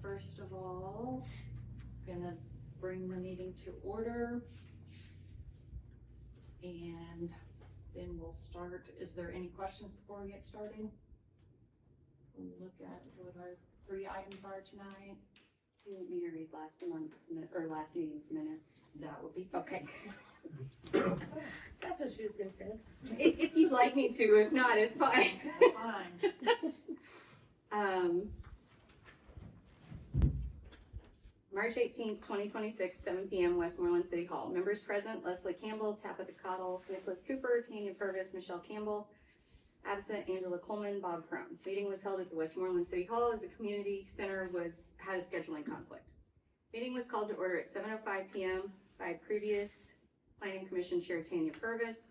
first of all, gonna bring the meeting to order. And then we'll start. Is there any questions before we get started? We'll look at what our 3 items are tonight. Do you want me to read last meeting's minutes? That would be Okay. That's what she was gonna say. If you'd like me to, if not, it's fine. That's fine. March 18th, 2026, 7 p.m., Westmoreland City Hall. Members present: Leslie Campbell, Tabitha Cottle, Nicholas Cooper, Tanya Purvis, Michelle Campbell. Absent: Angela Coleman, Bob Crone. Meeting was held at the Westmoreland City Hall as the community center had a scheduling conflict. Meeting was called to order at 7:05 p.m. by previous Planning Commission Chair Tanya Purvis.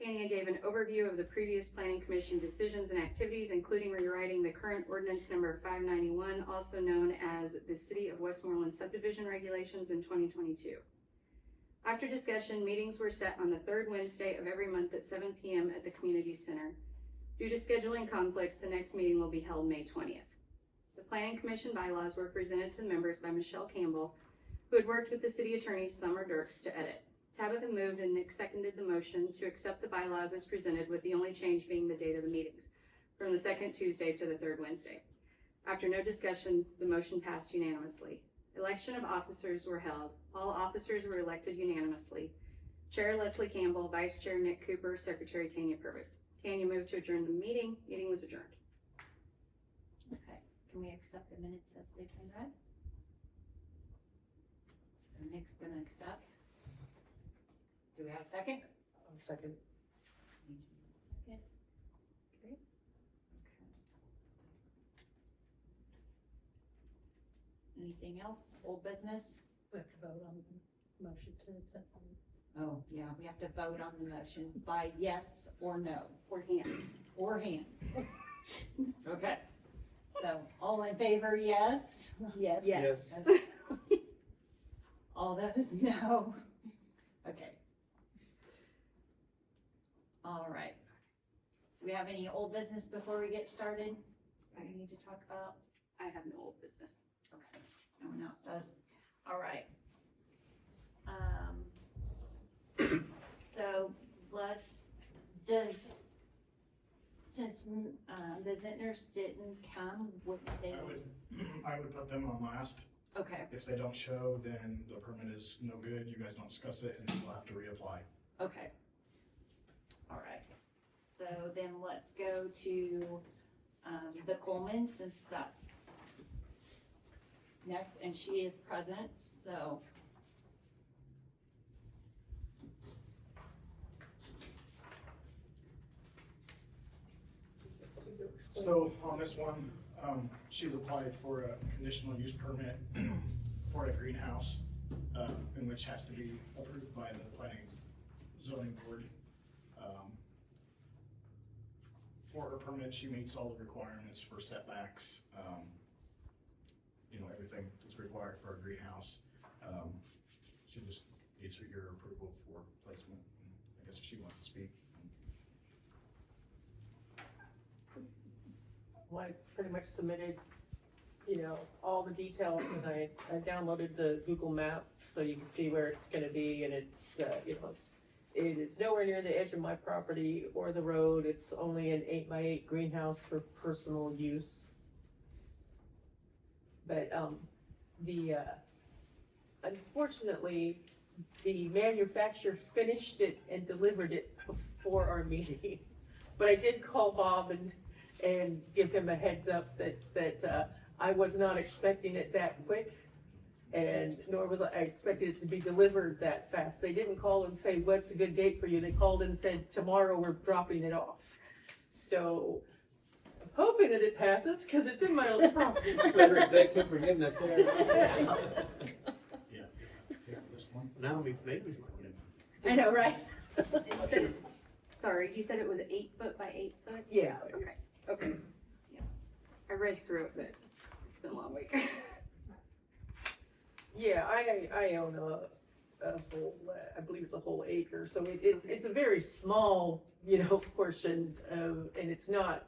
Tanya gave an overview of the previous Planning Commission decisions and activities, including rewriting the current ordinance number 591, also known as the City of Westmoreland Subdivision Regulations in 2022. After discussion, meetings were set on the third Wednesday of every month at 7 p.m. at the Community Center. Due to scheduling conflicts, the next meeting will be held May 20th. The Planning Commission bylaws were presented to the members by Michelle Campbell, who had worked with the City Attorney Summer Dirks to edit. Tabitha moved and Nick seconded the motion to accept the bylaws as presented, with the only change being the date of the meetings, from the second Tuesday to the third Wednesday. After no discussion, the motion passed unanimously. Election of officers were held. All officers were elected unanimously. Chair Leslie Campbell, Vice Chair Nick Cooper, Secretary Tanya Purvis. Tanya moved to adjourn the meeting. Meeting was adjourned. Okay, can we accept the minutes as they've been read? So Nick's gonna accept. Do we have a second? Second. Second. Okay. Anything else? Old business? We have to vote on the motion to accept. Oh, yeah, we have to vote on the motion by yes or no, Or hands. or hands. Okay, so all in favor, yes? Yes. Yes. All those, no. Okay. All right. Do we have any old business before we get started that we need to talk about? I have no old business. Okay, no one else does. All right. So since the Zintners didn't come, would they? I would put them on last. Okay, If they don't show, then the permit is no good, you guys don't discuss it, and then we'll have to reapply. okay. All right. So then let's go to the Coleman, since that's next, and she is present, so. So on this one, she's applied for a conditional use permit for a greenhouse, in which has to be approved by the planning zoning board. For her permit, she meets all the requirements for setbacks, everything that's required for a greenhouse. She just needs your approval for placement. I guess if she wants to speak. Well, I pretty much submitted, all the details, and I downloaded the Google Maps so you can see where it's gonna be, and it's, it is nowhere near the edge of my property or the road. It's only an 8x8 greenhouse for personal use. But, unfortunately, the manufacturer finished it and delivered it before our meeting. But I did call Bob and give him a heads up that I was not expecting it that quick, and nor was I expecting it to be delivered that fast. They didn't call and say, what's a good date for you? They called and said, tomorrow we're dropping it off. So I'm hoping that it passes, because it's in my own property. Thank you for forgiveness there. Yeah. This one. Now we maybe. I know, right? And you said you said it was 8 foot by 8 foot? Yeah. Okay. Yeah. I read through it, but it's been a long week. Yeah, I own a whole, I believe it's a whole acre, so it's a very small, portion of, and it's not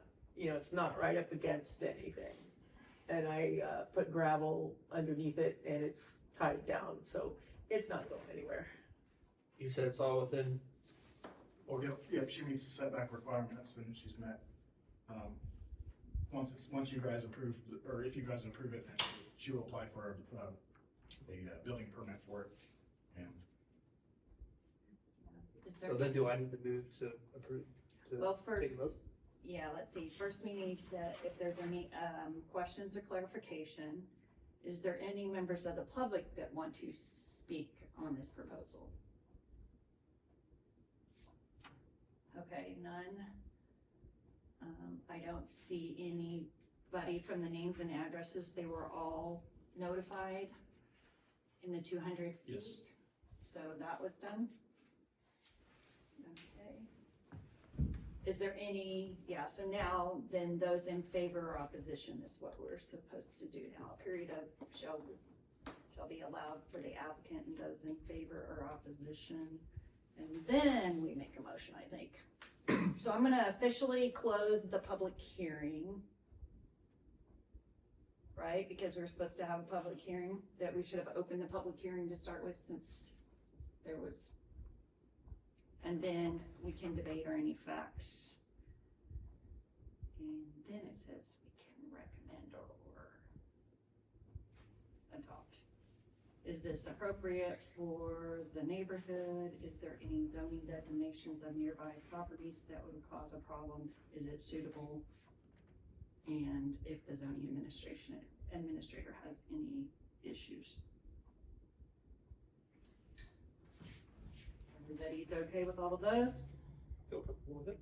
right up against anything. and I, put gravel underneath it and it's tied down, so it's not going anywhere. You said it's all within, or Yep, she meets the setback requirements and she's met. Once you guys approve, or if you guys approve it, then she will apply for a building permit for it. And Is there, so then do I need to move to approve? to well, first, take a vote? yeah, let's see, first we need to, if there's any, questions or clarification, is there any members of the public that want to speak on this proposal? Okay, none. I don't see anybody from the names and addresses, they were all notified in the 200 feet. Yes. So that was done. Okay. Is there any, yeah, so now then those in favor or opposition is what we're supposed to do now. A period of shall be allowed for the applicant and those in favor or opposition. And then we make a motion, I think. So I'm gonna officially close the public hearing. Right, because we're supposed to have a public hearing, that we should have opened the public hearing to start with since there was. And then we can debate or any facts. And then it says we can recommend or adopt. Is this appropriate for the neighborhood? Is there any zoning designations of nearby properties that would cause a problem? Is it suitable? And if the zoning administrator has any issues. Everybody's okay with all of those? Feel comfortable with it?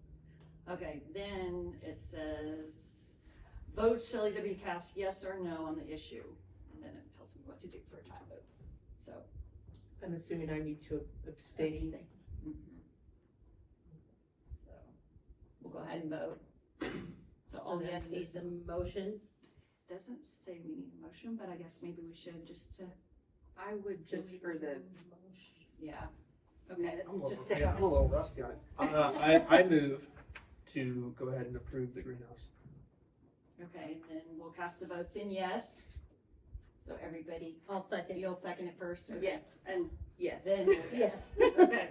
Okay, then it says, votes shall either be cast yes or no on the issue. And then it tells me what to do for a tie vote, so. I'm assuming I need to abstain. Mhm. So, we'll go ahead and vote. So all So then yeses. the motion, Doesn't say we need a motion, but I guess maybe we should just to, I would just for the yeah. Okay, minutes, I'm a just little, to yeah, have. I'm a little rusty on it. I move to go ahead and approve the greenhouse. okay, then we'll cast the votes in yes. So everybody, I'll second. you'll second it first? Okay. Yes, and yes. Then, Yes. okay.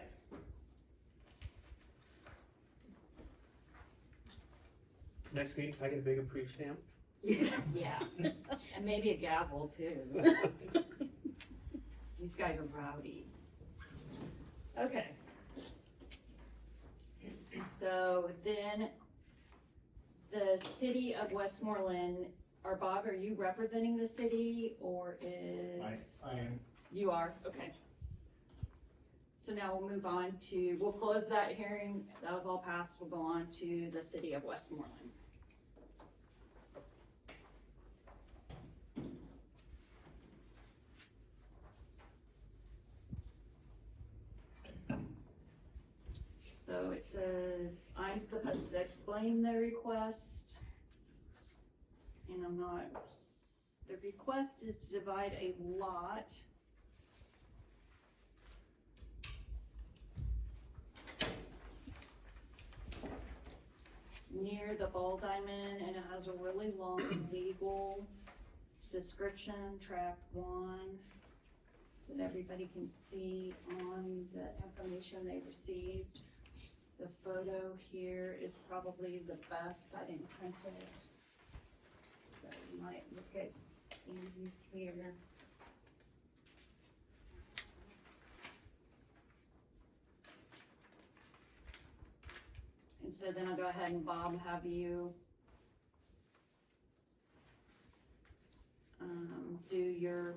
Next meeting, can I get a big approved stamp? Yeah, and maybe a gavel too. These guys are rowdy. Okay. So then, the city of Westmoreland, or Bob, are you representing the city or is? I am, You are, okay. So now we'll move on to, we'll close that hearing, that was all passed, we'll go on to the city of Westmoreland. So it says, I'm supposed to explain the request. And I'm not, the request is to divide a lot. Near the ball diamond, and it has a really long legal description, track 1, that everybody can see on the information they received. The photo here is probably the best, I didn't print it. So you might look at these here. And so then I'll go ahead and Bob, have you do your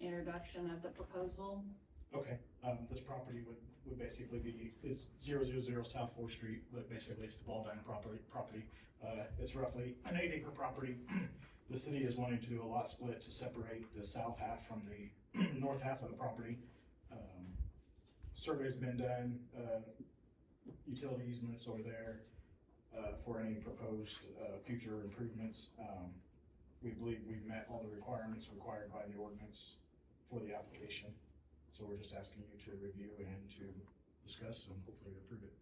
introduction of the proposal. okay, this property would basically be, it's 000 South 4th Street, but basically it's the ball diamond property. It's roughly an 8-acre property. The city is wanting to do a lot split to separate the south half from the north half of the property. Survey's been done, utility easements over there, for any proposed, future improvements. We believe we've met all the requirements required by the ordinance for the application. So we're just asking you to review and to discuss and hopefully approve it.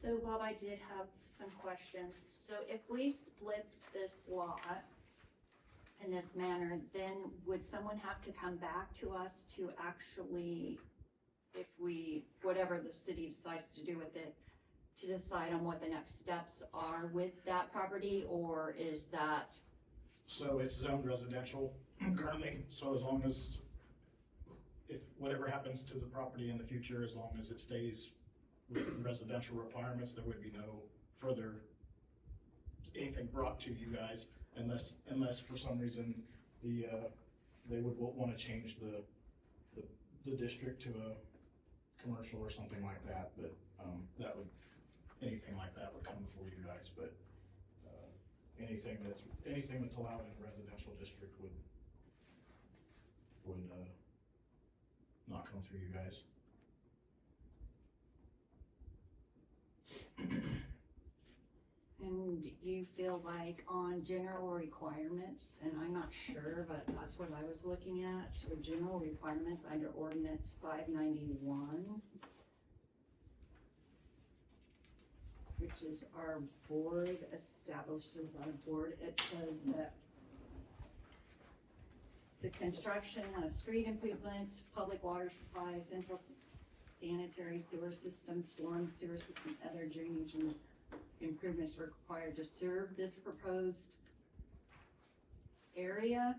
So Bob, I did have some questions. So if we split this lot in this manner, then would someone have to come back to us to actually, if we, whatever the city decides to do with it, to decide on what the next steps are with that property, or is that, So it's zoned residential currently, so as long as, if whatever happens to the property in the future, as long as it stays within residential requirements, there would be no further, anything brought to you guys, unless for some reason they would wanna change the district to a commercial or something like that, but, anything like that would come before you guys, but, anything that's allowed in a residential district would not come through you guys. and you feel like on general requirements, and I'm not sure, but that's what I was looking at, so general requirements under ordinance 591, which is our board establishes our board, it says that the construction of street improvements, public water supply, central sanitary sewer system, storm sewer system, other drainage and improvements required to serve this proposed area.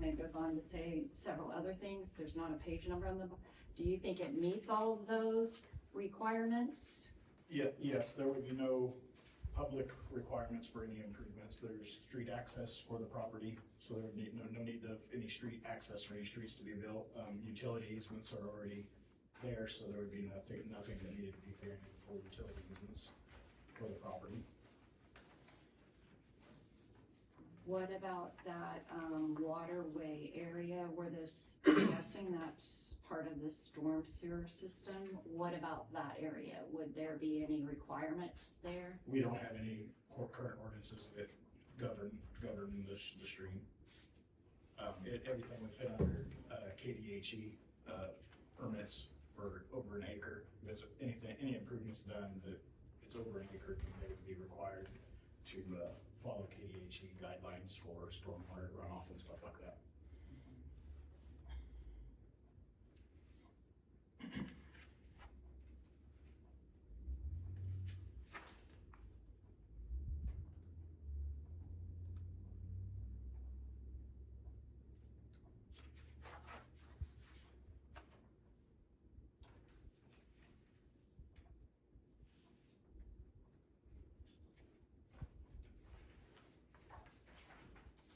And it goes on to say several other things. There's not a page number on the, do you think it meets all of those requirements? Yes, there would be no public requirements for any improvements. There's street access for the property, so there would be no need of any street access or any streets to be built. Utility easements are already there, so there would be nothing that needed to be granted for utility easements for the property. What about that waterway area where this, I'm guessing that's part of the storm sewer system? What about that area? Would there be any requirements there? We don't have any current ordinances that govern the stream. Everything would fit under KDHE permits for over an acre. If it's any improvements done that it's over an acre, then they would be required to follow KDHE guidelines for stormwater runoff and stuff like that.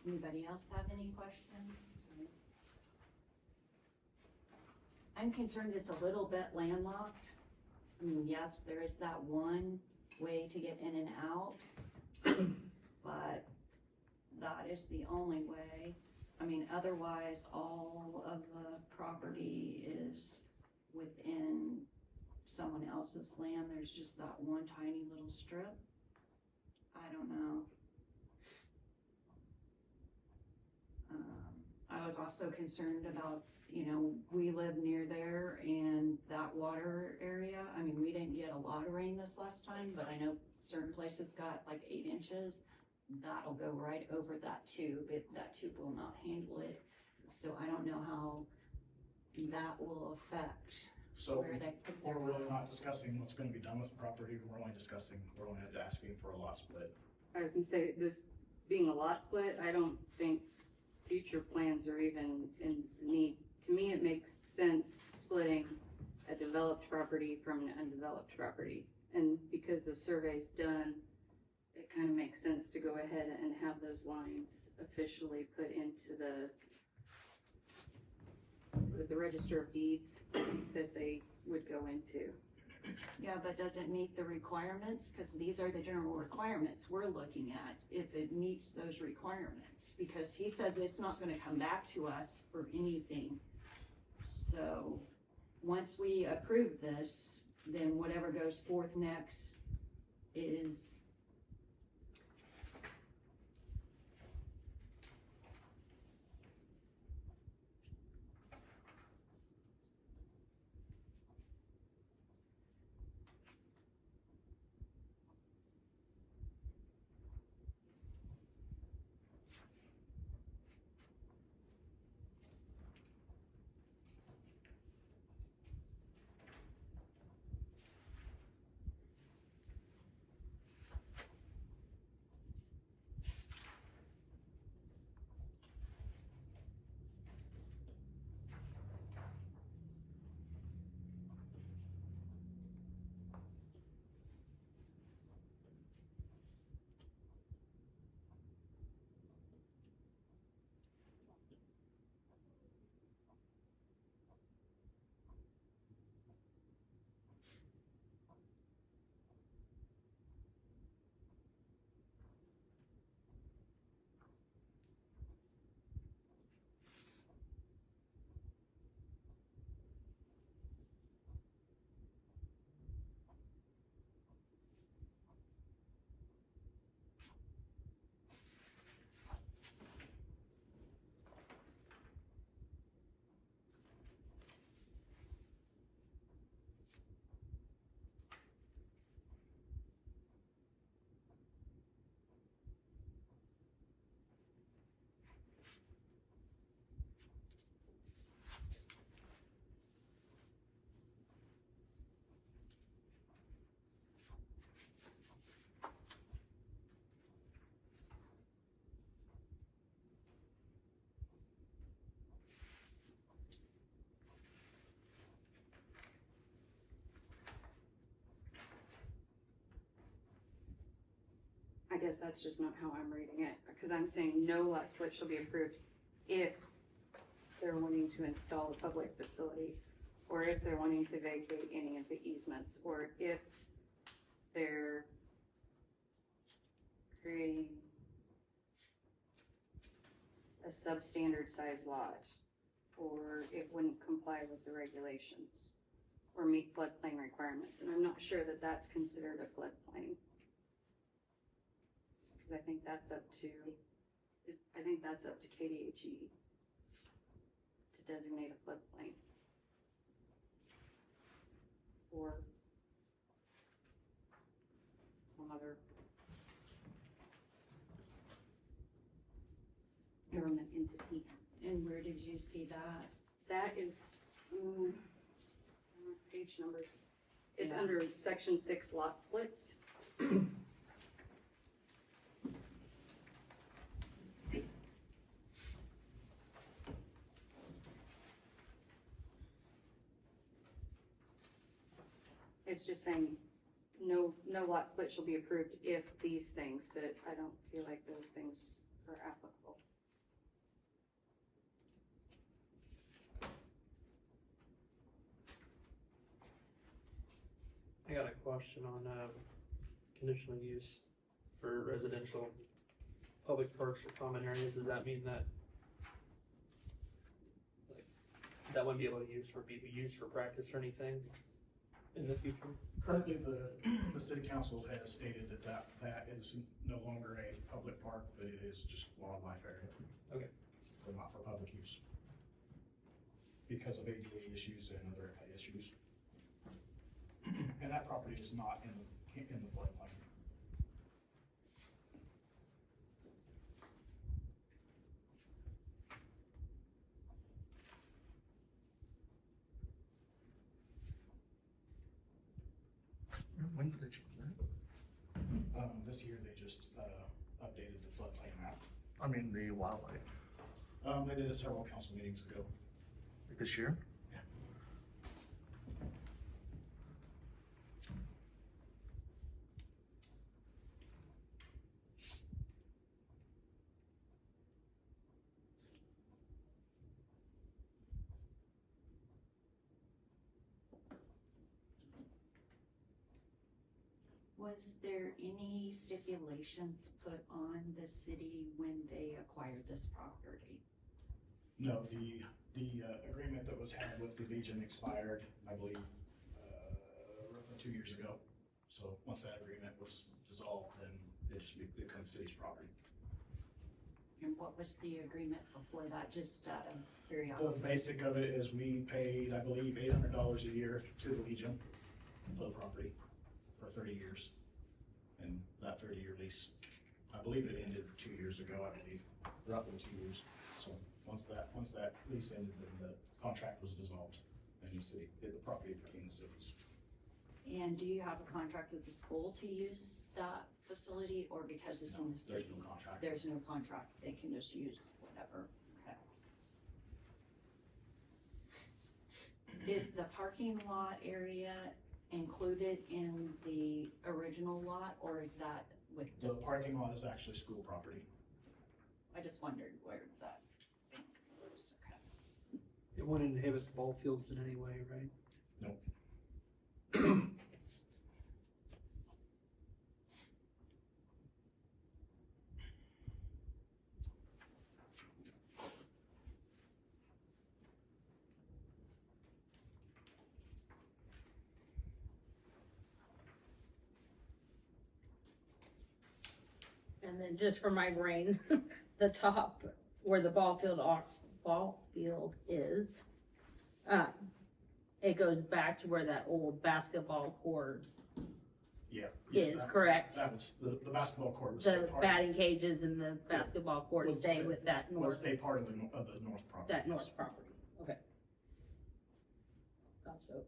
Anybody else have any questions? I'm concerned it's a little bit landlocked. I mean, yes, there is that one way to get in and out, but that is the only way. I mean, otherwise, all of the property is within someone else's land. There's just that one tiny little strip. I don't know. I was also concerned about, we live near there and that water area. I mean, we didn't get a lot of rain this last time, but I know certain places got like 8 inches. That'll go right over that tube. That tube will not handle it. So I don't know how that will affect So where they put their we're really water. not discussing what's going to be done with the property. We're only asking for a lot split. I was gonna say, this being a lot split, I don't think future plans are even in need. To me, it makes sense splitting a developed property from an undeveloped property. And because the survey's done, it kind of makes sense to go ahead and have those lines officially put into the Register of Deeds that they would go into. Yeah, but does it meet the requirements? Because these are the general requirements we're looking at, if it meets those requirements. Because he says it's not gonna come back to us for anything. So, once we approve this, then whatever goes forth next is guess that's just not how I'm reading it, because I'm saying no lot split shall be approved if they're wanting to install a public facility, or if they're wanting to vacate any of the easements, or if they're creating a substandard size lot, or it wouldn't comply with the regulations, or meet floodplain requirements, and I'm not sure that that's considered a floodplain. Cause I think that's up to KDHE to designate a floodplain. Or some other government entity. And where did you see that? That is, page numbers. It's Yeah. under section 6 lot splits. It's just saying, no lot split shall be approved if these things, but I don't feel like those things are applicable. I got a question on, conditional use for residential public parks or common areas. Does that mean that, like, that wouldn't be able to be used for practice or anything in the future? Currently, the city council has stated that is no longer a public park, but it is just wildlife area. Okay. So not for public use. Because of ADA issues and other issues. And that property is not in the floodplain. When did they change that? This year, they just, updated the floodplain map. I mean, the wildlife, They did it several council meetings ago. like this year? Yeah. Was there any stipulations put on the city when they acquired this property? No, the agreement that was had with the Legion expired, I believe, roughly 2 years ago. So once that agreement was dissolved, then it just becomes city's property. And what was the agreement before that, just out of The curiosity? basic of it is we paid, I believe, $800 a year to the Legion for the property for 30 years. And that 30-year lease, I believe it ended 2 years ago, I believe, roughly 2 years. So once that lease ended, then the contract was dissolved and the property became the city's. And do you have a contract with the school to use that facility, or because it's in the There's city? no contract. There's no contract, they can just use whatever, okay. Is the parking lot area included in the original lot, or is that with The this? parking lot is actually school property. I just wondered where that was, okay. It wouldn't inhibit the ball fields in any way, right? Nope. And then just for my brain, the top where the ball field is, it goes back to where that old basketball court Yeah. is, that- correct? That was, the basketball court was. The part- batting cages and the basketball court Would stay stay- with that Would north, stay part of the north property. that yes. north property, okay. Thought so.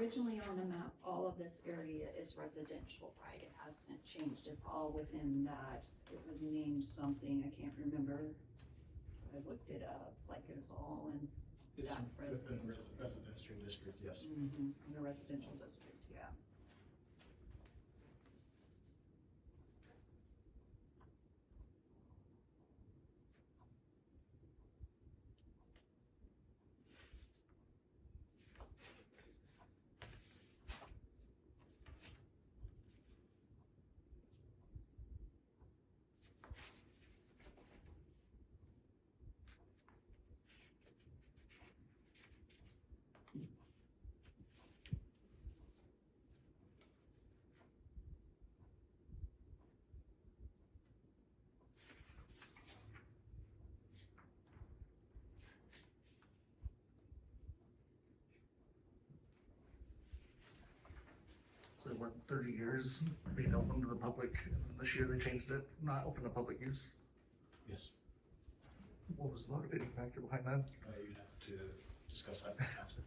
originally on the map, all of this area is residential, right? It hasn't changed. It's all within that. It was named something, I can't remember. I looked it up, like it was all in It's that within the residential. residential district, yes. In the residential district, yeah. So what, 30 years being open to the public, and this year they changed it, not open to public use? Yes. What was the motivating factor behind that? You'd have to discuss that with council.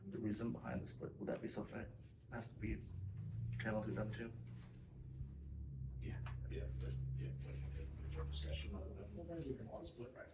The reason behind the split, would that be something that has to be channeled to them too? Yeah, there's discussion of them doing a lot split right now.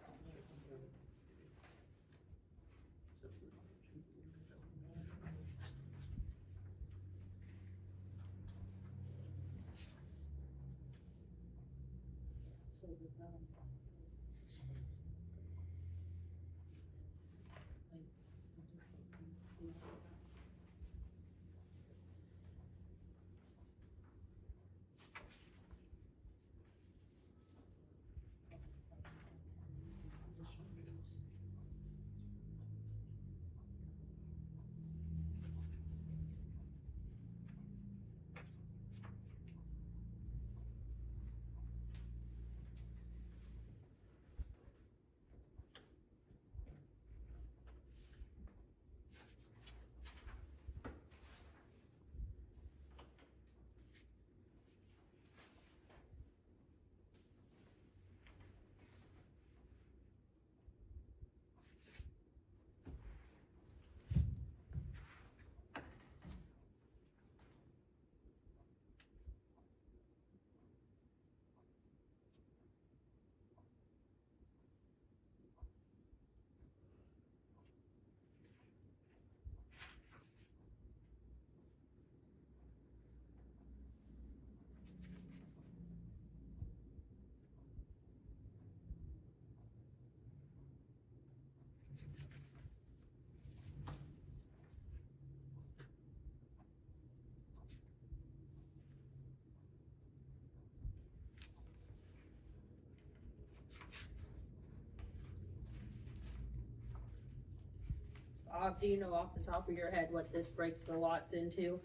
Do you know off the top of your head what this breaks the lots into?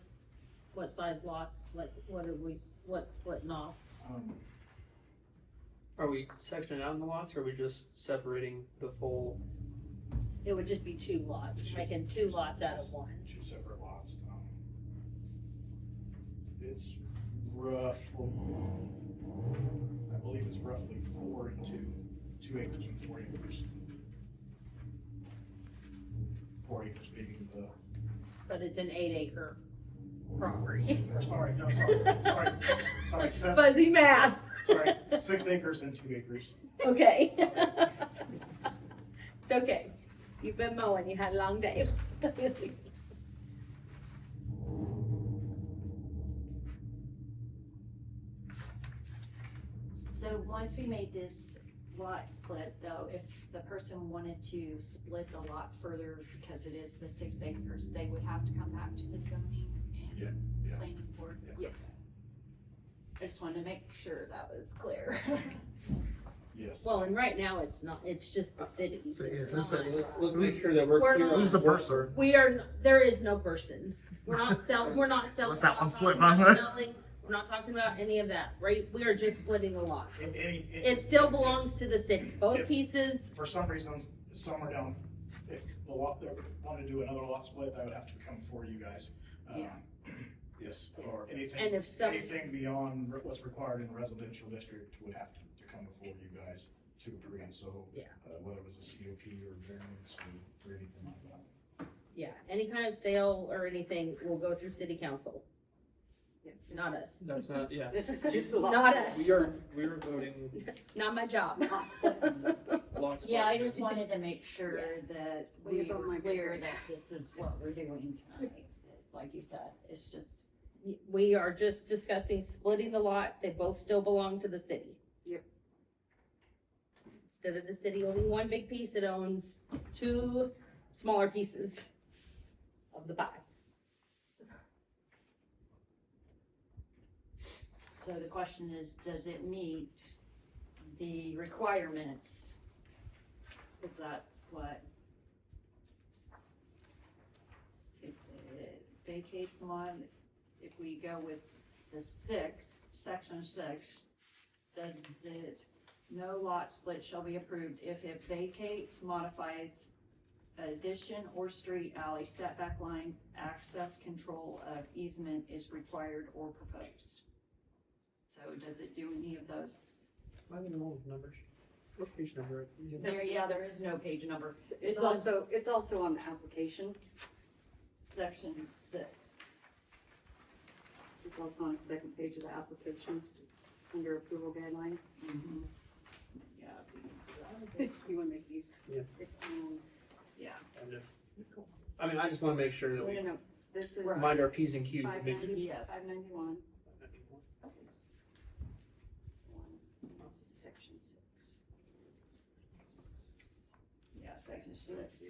What size lots, like, what's splitting off? Are we sectioning out in the lots, or are we just separating the full? It would just be two lots, making two lots out of one. Two separate lots. It's roughly, I believe it's roughly 4 and 2 acres and 4 acres. 4 acres being the, But it's an 8 acre property. Or sorry, sorry, Fuzzy math. sorry, 6 acres and 2 acres. Okay. It's okay. You've been mowing, you had a long day. So once we made this lot split, though, if the person wanted to split the lot further, because it is the 6 acres, they would have to come back to the zoning Yeah, and yeah. planning board. Yes. I just wanted to make sure that was clear. Yes. Well, and right now it's not, it's just the city. So, yeah, It's who's not- Let's make sure that we're We're clear not- on Who's the what person? We are, there is no person. We're not selling, we're not selling. Let that one lots, slip we're not on. selling- We're not talking about any of that, right? We are just splitting a lot. It It still belongs to the city, both If- pieces. For some reasons, some are down, if the lot, they want to do another lot split, that would have to come before you guys. Yeah. Yes, or And anything, if some, anything beyond what's required in the residential district would have to come before you guys to agree, so. Yeah. Whether it was a COP or variance or anything like that. yeah, any kind of sale or anything will go through city council, not us. That's not, yeah. This is just the lot. Not us. We are voting Not my job. lots. Yeah, I just wanted to make sure that Way we above were my clear grade. that this is what we're doing tonight. Like you said, it's just, We are just discussing splitting the lot, they both still belong to the city. Yep. Instead of the city owning one big piece, it owns 2 smaller pieces of the pie. so the question is, does it meet the requirements? Cause that's what. If it vacates one, if we go with the 6, section 6, says that no lot split shall be approved if it vacates, modifies addition or street alley setback lines, access control of easement is required or proposed. So does it do any of those? I don't know the numbers. What page number? There is no page number. It's on also on the application. Section 6. It's also on the second page of the application, under approval guidelines. Yeah, if you can see that. You wanna make these? Yeah. It's, Yeah, I mean, I just wanna make sure that we no, this is mind our P's and Q's. and make sure- 590, Yes. 591, section 6. yeah, section 6.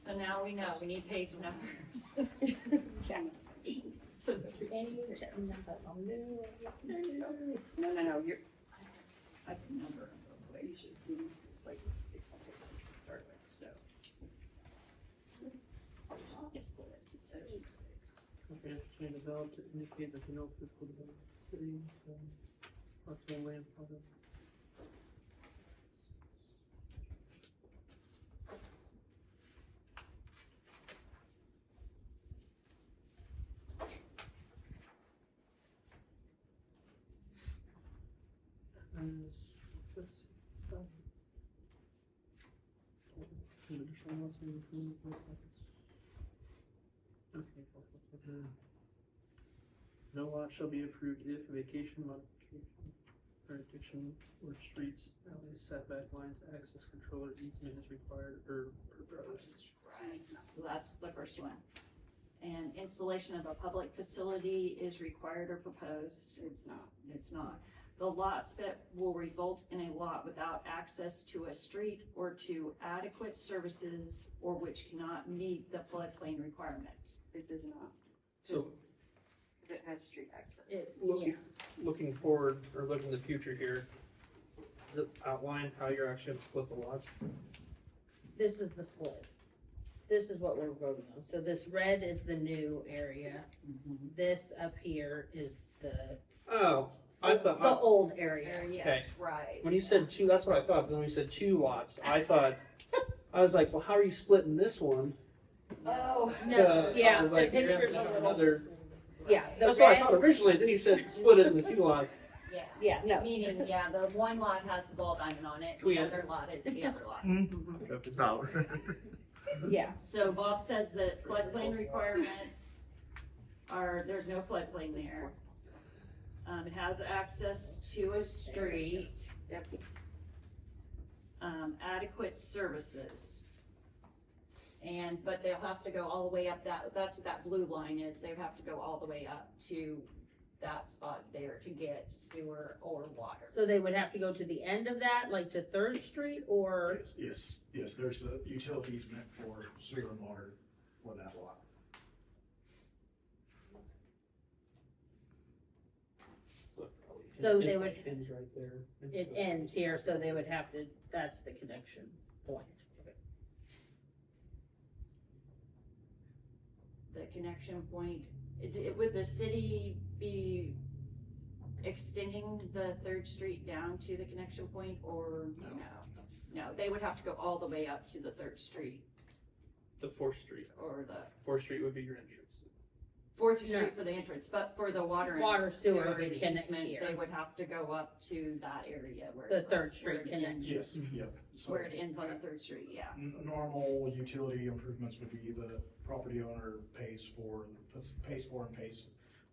So now we know, we need page numbers. So No, you're, that's the number. you should see, it's like 600 to start with, so. It's section 6. Transportation developed to indicate that the no physical development of the city, parcel land project. No lot shall be approved if vacation, modification, or addition, or streets, alleys, setback lines, access control, or easement is required or proposed. Right, so that's the first one. And installation of a public facility is required or proposed. It's not. It's not. The lot split will result in a lot without access to a street or to adequate services or which cannot meet the floodplain requirements. It does not, So, because it has street access. looking forward, or looking to the future here, does it outline how you're actually gonna split the lots? This is the split. This is what we're voting on. So this red is the new area. This up here is the Oh, I the thought, old area. Okay. Right. when you said 2, that's what I thought, but when you said 2 lots, I thought, I was like, well, how are you splitting this one? Oh. No, yeah, I was the like, you're picture's gonna a have little. another. Yeah, the That's what I red. thought originally, then he said split it into 2 lots. Yeah. Yeah, no. Meaning, yeah, the one lot has the ball diamond on it, We the have- other lot is the other lot. No. Yeah. So Bob says that floodplain requirements there's no floodplain there. It has access to a street. Yep. Adequate services. But they'll have to go all the way up that's what that blue line is, they have to go all the way up to that spot there to get sewer or water. So they would have to go to the end of that, like to Third Street, or? Yes, there's the utilities meant for sewer and water for that lot. So they would- It ends right there. It ends here, so they would have to, that's the connection point. The connection point, would the city be extending the Third Street down to the connection point, or No. No, they would have to go all the way up to the Third Street, The Fourth Street. or the Fourth Street would be your entrance. Fourth No. Street for the entrance, but for the water and Water, sewer would easement, connect here. they would have to go up to that area where. The Third where Street it connection. ends- Yes, yep. So Where it ends on the Third Street, yeah. normal utility improvements would be the property owner pays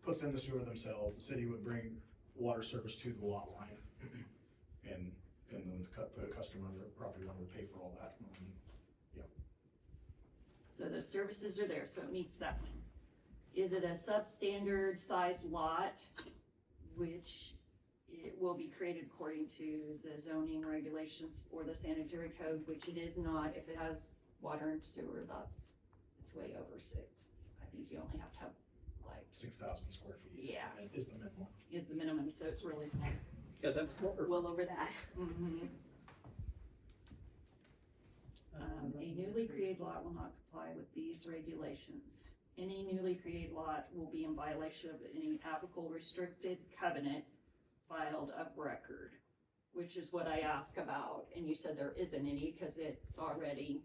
puts in the sewer themselves. The city would bring water service to the lot line. And then the customer, the property owner would pay for all that. So the services are there, so it meets that one. Is it a substandard size lot, which it will be created according to the zoning regulations or the sanitary code, which it is not. If it has water and sewer, it's way over 6. I think you only have to have 6,000 square feet Yeah. is the minimum. is the minimum, so it's really small. Yeah, that's more. Well over that. A newly created lot will not comply with these regulations. Any newly created lot will be in violation of any applicable restricted covenant filed of record, which is what I asked about, and you said there isn't any because it's already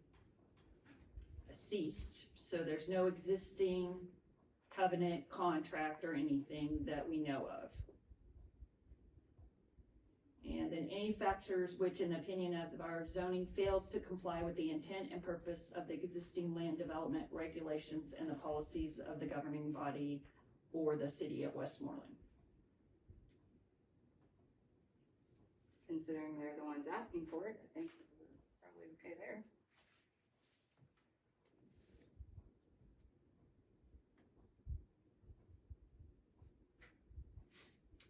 ceased. So there's no existing covenant, contract, or anything that we know of. And then any factors which, in the opinion of our zoning, fails to comply with the intent and purpose of the existing land development regulations and the policies of the governing body or the city of Westmoreland. Considering they're the ones asking for it, I think we're probably okay there.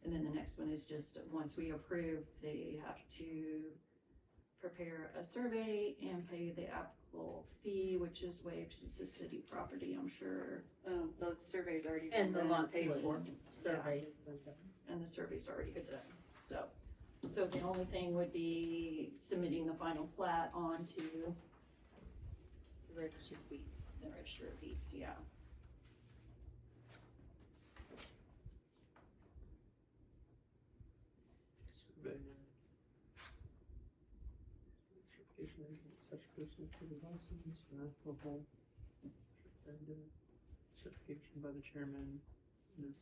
And then the next one is just, once we approve, they have to prepare a survey and pay the applicable fee, which is waived since it's city property, I'm sure. The survey's already And been the done lot paid for. survey. And the survey's already been done, so the only thing would be submitting the final plat onto The registered deeds. the register of deeds, yeah. Certification of such person to the license, applicable. Certification by the chairman. There's,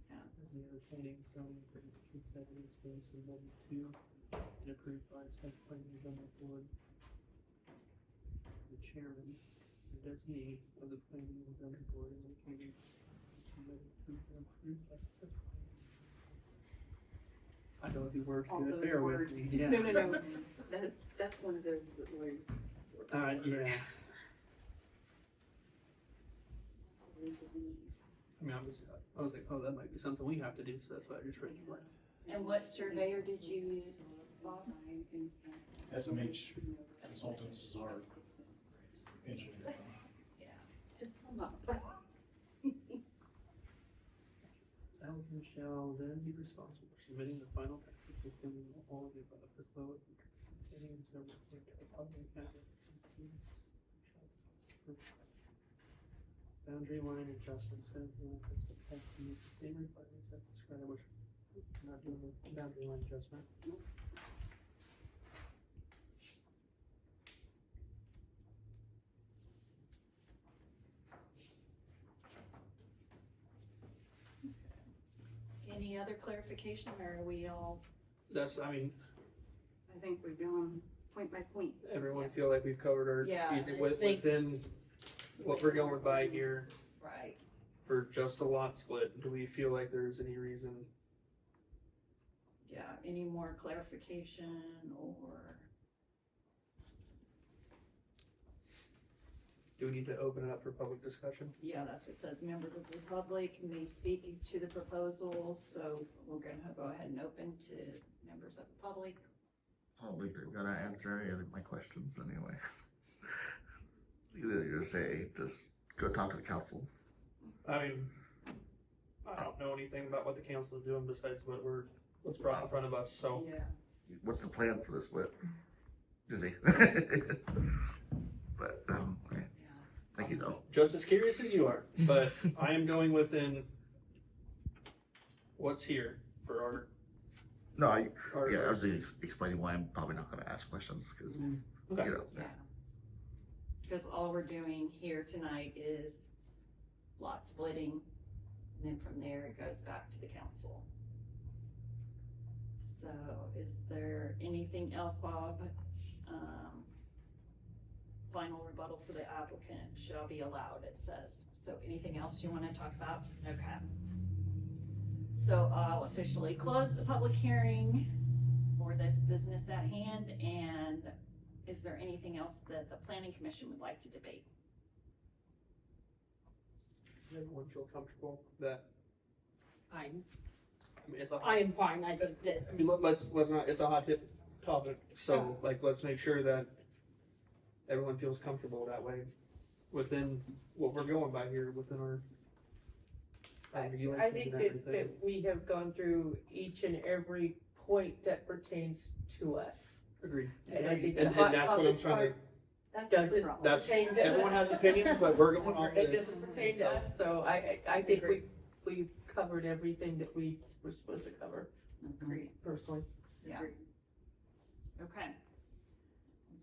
Yeah. as the other planning, zoning, certificates evidence being submitted to and approved by such planning and zoning board. The chairman, the designee of the planning and zoning board indicating submitted to and approved by such. I know the words All good, those bear with words. me, yeah. No. That's one of those that lawyers. Yeah. These. I mean, I was like, oh, that might be something we have to do, so that's why I just raised my. And what surveyor did you use, Bob? SMH Consultants is our engineer. Just sum up. Applicant shall then be responsible for submitting the final package including all of the above as well as containing and several to the public matter. Boundary line adjustments, and the same requirements as described, which we're not doing the boundary line adjustment. Any other clarification, or are we all? That's, I mean, I think we've gone point by point. everyone feel like we've covered our, Yeah, using I think- within what we're going by here. Right. for just a lot split, do we feel like there's any reason? Yeah, any more clarification or, Do we need to open it up for public discussion? yeah, that's what it says, members of the public may speak to the proposal, so we're gonna go ahead and open to members of the public. I don't think they're gonna answer any of my questions anyway. Either you say, just go talk to the council. I mean, I don't know anything about what the council is doing besides what's brought in front of us, so. Yeah. What's the plan for the split? Busy. But, okay. Thank you though. Just as curious as you are, but I am going within what's here for No, our. yeah, I was just explaining why I'm probably not gonna ask questions, cause, you Okay. know. Yeah. Because all we're doing here tonight is lot splitting, and then from there it goes back to the council. So is there anything else, Bob? Final rebuttal for the applicant shall be allowed, it says. So anything else you wanna talk about? Okay. So I'll officially close the public hearing for this business at hand, and is there anything else that the planning commission would like to debate? Does everyone feel comfortable that, I'm, I mean, it's a. I am fine, I think this. I mean, let's not, it's a hot tip topic, so like, let's make sure that everyone feels comfortable that way within what we're going by here, within our I regulations think and that everything. we have gone through each and every point that pertains to us. Agreed. And I think And, the hot and that's what I'm topic trying to, part That's doesn't- the problem. that's, Pertain to everyone us. has opinions, but we're going off It this. doesn't pertain to us, so I think we've covered everything that we were supposed to cover, Agreed. personally. Yeah. Okay.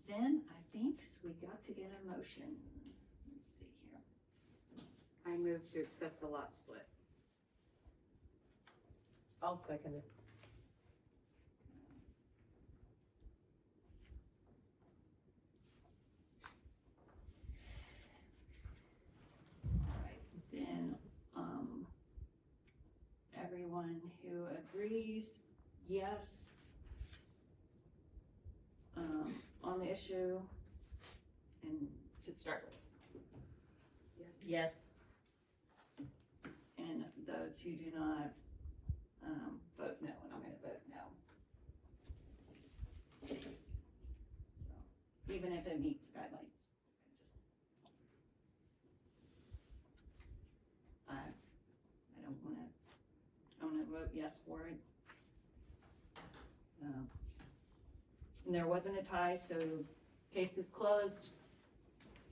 Then I think we got to get a motion. Let's see here. I move to accept the lot split. I'll second it. Alright, then, everyone who agrees, yes, on the issue, and to start with. Yes. Yes, And those who do not, vote no, and I'm gonna vote no. So, even if it meets guidelines, just. I don't wanna vote yes for it. So, and there wasn't a tie, so case is closed,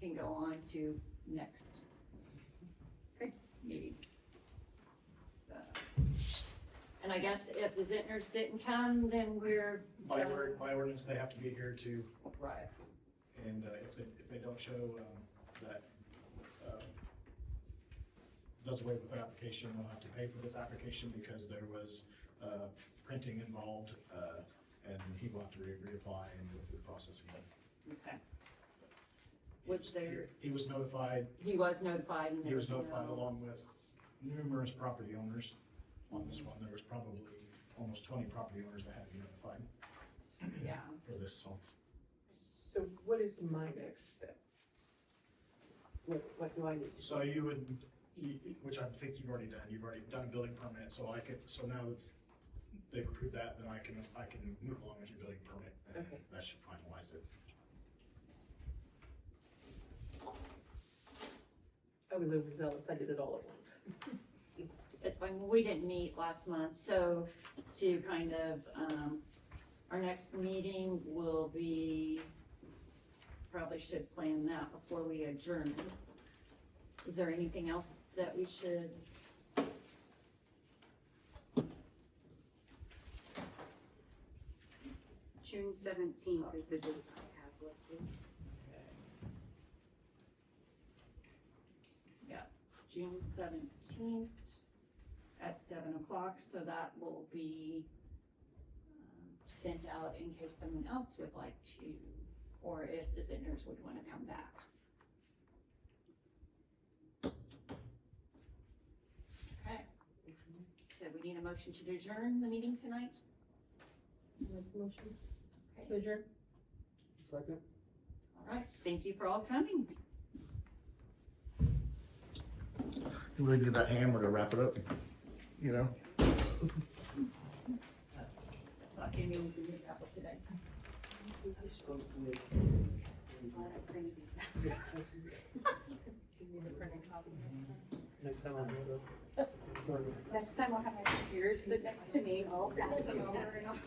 can go on to next meeting. So, and I guess if the Zitners didn't come, then we're. By ordinance, they have to be here to, Right. and if they don't show that does away with the application, we'll have to pay for this application because there was printing involved, and he will have to reapply and go through the process again. Okay. Was there, He was notified. he was notified and He there was notified no- along with numerous property owners on this one. There was probably almost 20 property owners that had to be notified Yeah, for this, so. So what is my next step? What do I need to do? So you would, which I think you've already done a building permit, so so now it's, they've approved that, then I can move along with your building permit, and Okay. that should finalize it. I was overzealous, I did it all at once. it's fine. We didn't meet last month, so to kind of, our next meeting will be, probably should plan that before we adjourn. Is there anything else that we should? June 17th is the date I have listed. Yeah, June 17th at 7 o'clock, so that will be sent out in case someone else would like to, or if the Zitners would want to come back. So we need a motion to adjourn the meeting tonight? To adjourn? Second? All right, thank you for all coming. You really need that hammer to wrap it up, you know? It's not Amy was in the apple today. Next time I'll go to. Next time I'll have my peers sit next to me, I'll pass them over and I'll